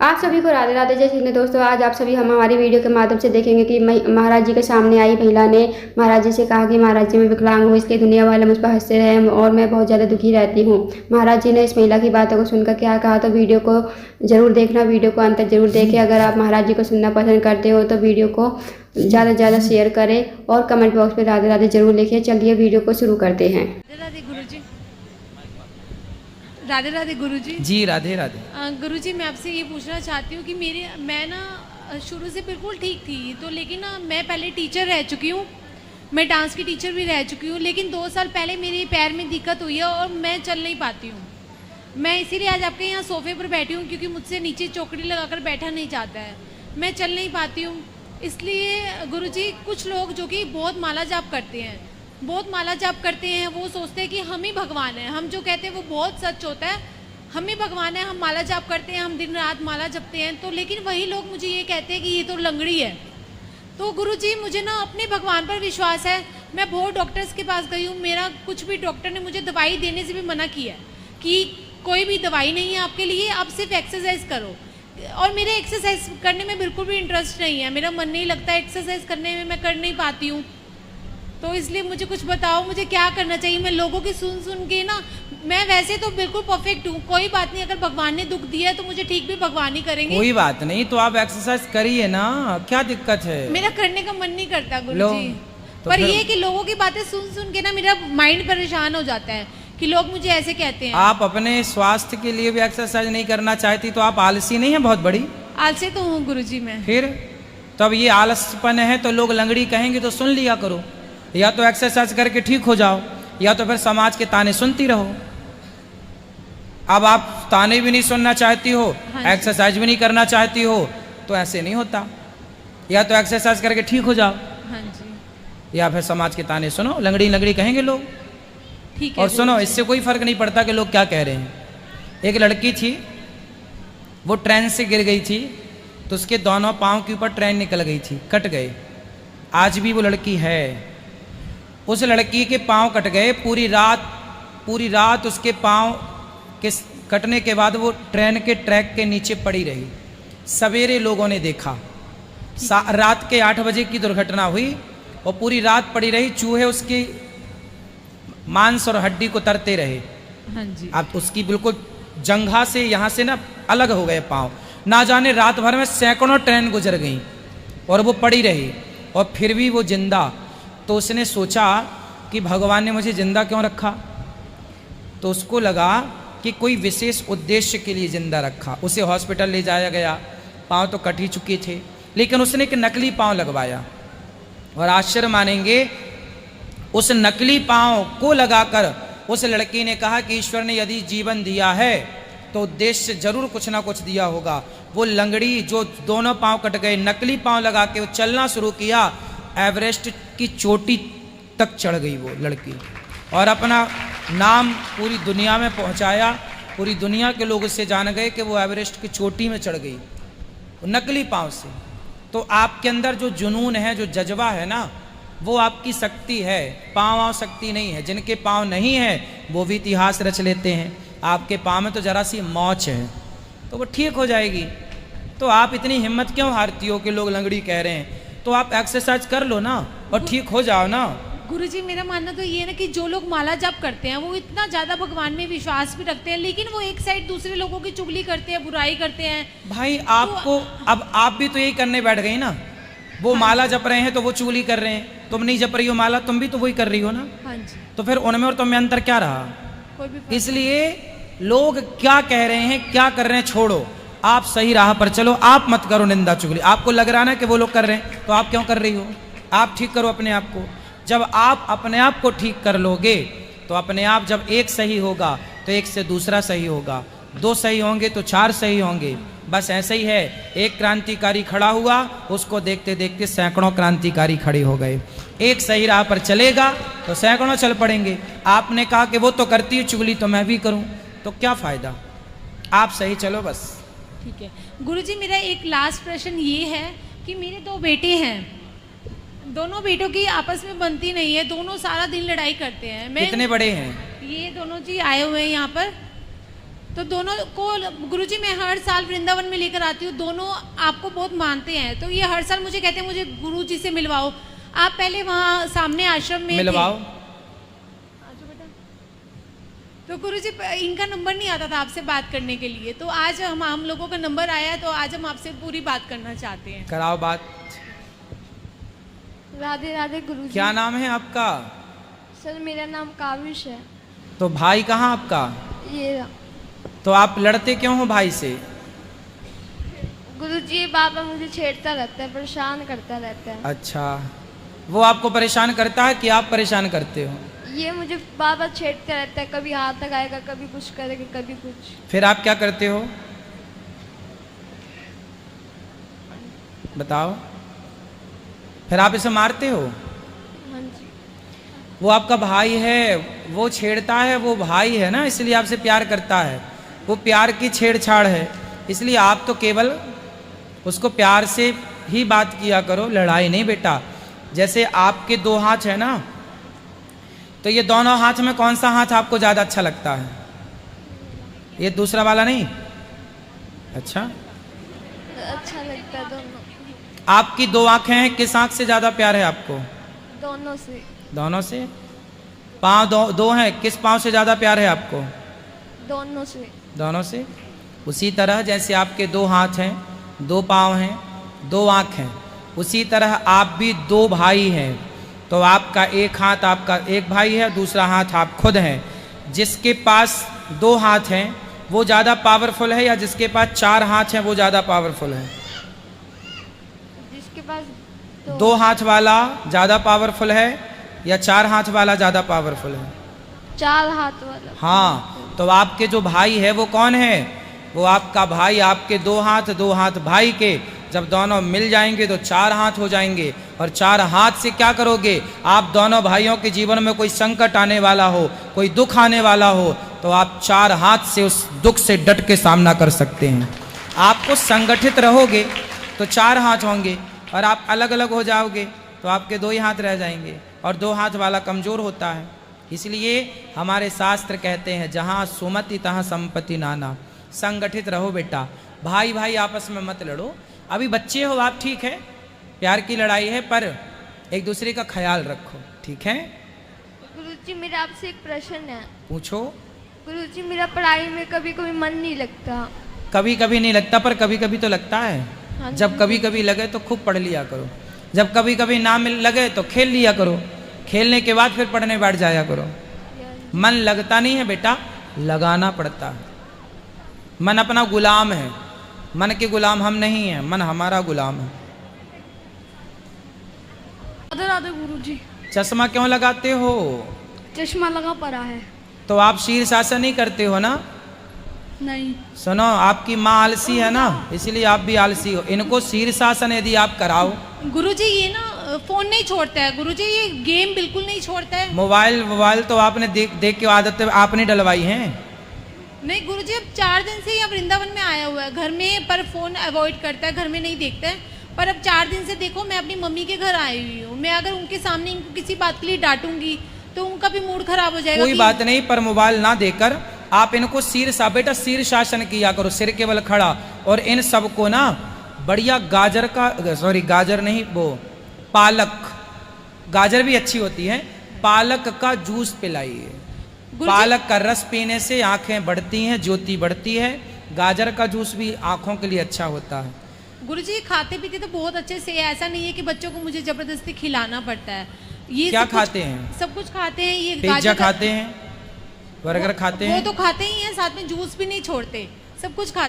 आप सभी को राधे राधे। जय श्री कृष्ण। दोस्तों, आज आप सभी हम हमारी वीडियो के माध्यम से देखेंगे कि महाराज जी के सामने आई महिला ने महाराज जी से कहा कि महाराज जी मैं विकलांग हूँ, इसलिए दुनिया वाले मुझ पर हंसते रहे और मैं बहुत ज़्यादा दुखी रहती हूँ। महाराज जी ने इस महिला की बातों को सुनकर क्या कहा, तो वीडियो को जरूर देखना, वीडियो को अंत तक जरूर देखें। अगर आप महाराज जी को सुनना पसंद करते हो तो वीडियो को ज़्यादा से ज़्यादा शेयर करें और कमेंट बॉक्स में राधे राधे जरूर लिखें। चलिए वीडियो को शुरू करते हैं। राधे राधे गुरुजी। राधे राधे गुरुजी। जी राधे राधे। गुरुजी, मैं आपसे ये पूछना चाहती हूँ कि मैं ना शुरू से बिल्कुल ठीक थी, तो लेकिन ना मैं पहले टीचर रह चुकी हूँ, मैं डांस की टीचर भी रह चुकी हूँ, लेकिन 2 साल पहले मेरे पैर में दिक्कत हुई है और मैं चल नहीं पाती हूँ। मैं इसीलिए आज आपके यहाँ सोफे पर बैठी हूँ, क्योंकि मुझसे नीचे चौकड़ी लगाकर बैठा नहीं जाता है, मैं चल नहीं पाती हूँ। इसलिए गुरुजी, कुछ लोग जो कि बहुत माला जाप करते हैं, वो सोचते हैं कि हम ही भगवान हैं। हम जो कहते हैं वो बहुत सच होता है, हम ही भगवान हैं, हम माला जाप करते हैं, हम दिन रात माला जपते हैं, तो लेकिन वही लोग मुझे ये कहते हैं कि ये तो लंगड़ी है। तो गुरुजी, मुझे ना अपने भगवान पर विश्वास है। मैं बहुत डॉक्टर्स के पास गई हूँ, मेरा कुछ भी डॉक्टर ने मुझे दवाई देने से भी मना किया कि कोई भी दवाई नहीं है आपके लिए, आप सिर्फ एक्सरसाइज करो। और मेरे एक्सरसाइज करने में बिल्कुल भी इंटरेस्ट नहीं है, मेरा मन नहीं लगता एक्सरसाइज करने में, मैं कर नहीं पाती हूँ। तो इसलिए मुझे कुछ बताओ, मुझे क्या करना चाहिए। मैं लोगों की सुन के ना, मैं वैसे तो बिल्कुल परफेक्ट हूँ, कोई बात नहीं, अगर भगवान ने दुख दिया है तो मुझे ठीक भी भगवान ही करेंगे। कोई बात नहीं, तो आप एक्सरसाइज करिए ना, क्या दिक्कत है। मेरा करने का मन नहीं करता गुरुजी, तो पर ये कि लोगों की बातें सुन के ना मेरा माइंड परेशान हो जाता है कि लोग मुझे ऐसे कहते हैं। आप अपने स्वास्थ्य के लिए भी एक्सरसाइज नहीं करना चाहती तो आप आलसी नहीं है बहुत बड़ी? आलसी तो हूँ गुरुजी मैं। फिर तो अब ये आलसपन है तो लोग लंगड़ी कहेंगे तो सुन लिया करो, या तो एक्सरसाइज करके ठीक हो जाओ, या तो फिर समाज के ताने सुनती रहो। अब आप ताने भी नहीं सुनना चाहती हो, हाँ, एक्सरसाइज भी नहीं करना चाहती हो, तो ऐसे नहीं होता। या तो एक्सरसाइज करके ठीक हो जाओ, हाँ जी, या फिर समाज के ताने सुनो, लंगड़ी लंगड़ी कहेंगे लोग। ठीक है। और सुनो, इससे कोई फर्क नहीं पड़ता कि लोग क्या कह रहे हैं। एक लड़की थी, वो ट्रेन से गिर गई थी, तो उसके दोनों पांव के ऊपर ट्रेन निकल गई थी, कट गए। आज भी वो लड़की है, उस लड़की के पांव कट गए। पूरी रात उसके पांव के कटने के बाद वो ट्रेन के ट्रैक के नीचे पड़ी रही। सवेरे लोगों ने देखा, रात के 8 बजे की दुर्घटना हुई और पूरी रात पड़ी रही। चूहे उसकी मांस और हड्डी को तरते रहे। हाँ जी। अब उसकी बिल्कुल जंघा से यहाँ से ना अलग हो गए पांव। ना जाने रात भर में सैकड़ों ट्रेन गुजर गई और वो पड़ी रही, और फिर भी वो जिंदा। तो उसने सोचा कि भगवान ने मुझे जिंदा क्यों रखा, तो उसको लगा कि कोई विशेष उद्देश्य के लिए जिंदा रखा। उसे हॉस्पिटल ले जाया गया, पांव तो कट ही चुके थे, लेकिन उसने एक नकली पांव लगवाया। और आश्चर्य मानेंगे, उस नकली पांव को लगाकर उस लड़की ने कहा कि ईश्वर ने यदि जीवन दिया है तो उद्देश्य जरूर कुछ ना कुछ दिया होगा। वो लंगड़ी जो दोनों पांव कट गए, नकली पांव लगा के वो चलना शुरू किया। एवरेस्ट की चोटी तक चढ़ गई वो लड़की, और अपना नाम पूरी दुनिया में पहुंचाया। पूरी दुनिया के लोग उससे जान गए कि वो एवरेस्ट की चोटी में चढ़ गई नकली पांव से। तो आपके अंदर जो जुनून है, जो जज्बा है ना, वो आपकी शक्ति है। पाँव शक्ति नहीं है। जिनके पाँव नहीं है वो भी इतिहास रच लेते हैं। आपके पाँव में तो जरा सी मौच है, तो वो ठीक हो जाएगी। तो आप इतनी हिम्मत क्यों हारती हो कि लोग लंगड़ी कह रहे हैं? तो आप एक्सरसाइज कर लो ना और ठीक हो जाओ ना। गुरुजी, मेरा मानना तो ये है ना कि जो लोग माला जाप करते हैं वो इतना ज्यादा भगवान में विश्वास भी रखते हैं, लेकिन वो एक साइड दूसरे लोगों की चुगली करते हैं, बुराई करते हैं। भाई आपको अब आप भी तो यही करने बैठ गई ना। वो हाँ, माला जप रहे हैं तो वो चुगली कर रहे हैं, तुम नहीं जप रही हो माला, तुम भी तो वही कर रही हो ना। हाँ जी। तो फिर उनमें और तुम में अंतर क्या रहा? कोई भी। इसलिए लोग क्या कह रहे हैं, क्या कर रहे हैं, छोड़ो। आप सही राह पर चलो, आप मत करो निंदा चुगली। आपको लग रहा है ना कि वो लोग कर रहे हैं, तो आप क्यों कर रही हो? आप ठीक करो अपने आप को। जब आप अपने आप को ठीक कर लोगे तो अपने आप, जब एक सही होगा तो एक से दूसरा सही होगा, 2 सही होंगे तो 4 सही होंगे। बस ऐसे ही है। एक क्रांतिकारी खड़ा हुआ, उसको देखते देखते सैकड़ों क्रांतिकारी खड़े हो गए। एक सही राह पर चलेगा तो सैकड़ों चल पड़ेंगे। आपने कहा कि वो तो करती है चुगली तो मैं भी करूं, तो क्या फायदा? आप सही चलो बस। ठीक है गुरुजी, मेरा एक लास्ट प्रश्न ये है कि मेरे 2 बेटे हैं, दोनों बेटों की आपस में बनती नहीं है, दोनों सारा दिन लड़ाई करते हैं। मैं कितने बड़े हैं? ये दोनों जी आए हुए हैं यहाँ पर, तो दोनों को गुरुजी मैं हर साल वृंदावन में लेकर आती हूँ, दोनों आपको बहुत मानते हैं, तो ये हर साल मुझे कहते हैं मुझे गुरुजी से मिलवाओ। आप पहले वहाँ सामने आश्रम में मिलवाओ। तो गुरुजी इनका नंबर नहीं आता था आपसे बात करने के लिए, तो आज हम लोगों का नंबर आया है, तो आज हम आपसे पूरी बात करना चाहते हैं। कराओ बात। राधे राधे गुरुजी। क्या नाम है आपका? सर मेरा नाम काविश है। तो भाई कहाँ आपका? ये रहा। तो आप लड़ते क्यों हो भाई से? गुरुजी ये बाबा मुझे छेड़ता रहता है, परेशान करता रहता है। अच्छा, वो आपको परेशान करता है कि आप परेशान करते हो? ये मुझे बाबा छेड़ता रहता है, कभी हाथ लगाएगा, कभी कुछ करेगा, कभी कुछ। फिर आप क्या करते हो बताओ? फिर आप इसे मारते हो? हाँ जी। वो आपका भाई है, वो छेड़ता है, वो भाई है ना, इसलिए आपसे प्यार करता है, वो प्यार की छेड़छाड़ है, इसलिए आप तो केवल उसको प्यार से ही बात किया करो, लड़ाई नहीं बेटा। जैसे आपके दो हाथ है ना, तो ये दोनों हाथ में कौन सा हाथ आपको ज़्यादा अच्छा लगता है? ये दूसरा वाला नहीं? अच्छा लगता है दोनों। आपकी दो आंखें हैं, किस आंख से ज़्यादा प्यार है आपको? दोनों से। दोनों से। पाँव दो हैं, किस पाँव से ज़्यादा प्यार है आपको? दोनों से। दोनों से। उसी तरह जैसे आपके दो हाथ हैं, दो पाँव हैं, दो आँख हैं, उसी तरह आप भी दो भाई हैं। तो आपका एक हाथ आपका एक भाई है, दूसरा हाथ आप खुद हैं। जिसके पास दो हाथ हैं वो ज़्यादा पावरफुल है या जिसके पास चार हाथ हैं वो ज़्यादा पावरफुल है? जिसके पास दो हाथ वाला ज़्यादा पावरफुल है या चार हाथ वाला ज़्यादा पावरफुल है? चार हाथ वाला। हाँ, तो आपके जो भाई है वो कौन है? वो आपका भाई। आपके दो हाथ भाई के जब दोनों मिल जाएंगे तो चार हाथ हो जाएंगे। और चार हाथ से क्या करोगे? आप दोनों भाइयों के जीवन में कोई संकट आने वाला हो, कोई दुख आने वाला हो, तो आप चार हाथ से उस दुख से डट के सामना कर सकते हैं। आपको संगठित रहोगे तो चार हाथ होंगे, और आप अलग अलग हो जाओगे तो आपके दो ही हाथ रह जाएंगे, और दो हाथ वाला कमज़ोर होता है। इसलिए हमारे शास्त्र कहते हैं जहाँ सुमति तहाँ संपत्ति नाना। संगठित रहो बेटा, भाई भाई आपस में मत लड़ो। अभी बच्चे हो आप, ठीक है, प्यार की लड़ाई है, पर एक दूसरे का ख्याल रखो, ठीक है? गुरुजी मेरा आपसे एक प्रश्न है। पूछो। गुरुजी मेरा पढ़ाई में कभी कभी मन नहीं लगता। कभी कभी नहीं लगता, पर कभी कभी तो लगता है। हाँ जी। जब कभी कभी लगे तो खूब पढ़ लिया करो, जब कभी कभी ना मिल लगे तो खेल लिया करो, खेलने के बाद फिर पढ़ने बैठ जाया करो। मन लगता नहीं है बेटा, लगाना पड़ता है। मन अपना गुलाम है, मन के गुलाम हम नहीं हैं, मन हमारा गुलाम है। राधे राधे गुरुजी। चश्मा क्यों लगाते हो? चश्मा लगा पड़ा है। तो आप शीर्षासन नहीं करते हो ना? नहीं। सुनो, आपकी माँ आलसी है ना, इसलिए आप भी आलसी हो। इनको शीर्षासन यदि आप कराओ। गुरुजी ये ना फोन नहीं छोड़ता है गुरुजी, ये गेम बिल्कुल नहीं छोड़ता है। मोबाइल तो आपने देख के आदत आपने डलवाई है। नहीं गुरुजी, अब 4 दिन से यहाँ वृंदावन में आया हुआ है, घर में पर फोन अवॉइड करता है, घर में नहीं देखता है। पर अब 4 दिन से देखो मैं अपनी मम्मी के घर आई हुई हूँ, मैं अगर उनके सामने इनको किसी बात के लिए डांटूंगी तो उनका भी मूड खराब हो जाएगा। कोई बात नहीं, पर मोबाइल ना देकर आप इनको बेटा शीर्षासन किया करो, सिर केवल खड़ा। और इन सबको ना बढ़िया गाजर नहीं, वो पालक, गाजर भी अच्छी होती है, पालक का जूस पिलाइए। पालक का रस पीने से आंखें बढ़ती हैं, ज्योति बढ़ती है। गाजर का जूस भी आंखों के लिए अच्छा होता है। गुरुजी खाते पीते तो बहुत अच्छे से, ऐसा नहीं है कि बच्चों को मुझे जबरदस्ती खिलाना पड़ता है। ये क्या खाते हैं? सब कुछ खाते हैं। ये पिज्जा खाते हैं, बर्गर खाते हैं, वो तो खाते ही हैं, साथ में जूस भी नहीं छोड़ते, सब कुछ खाते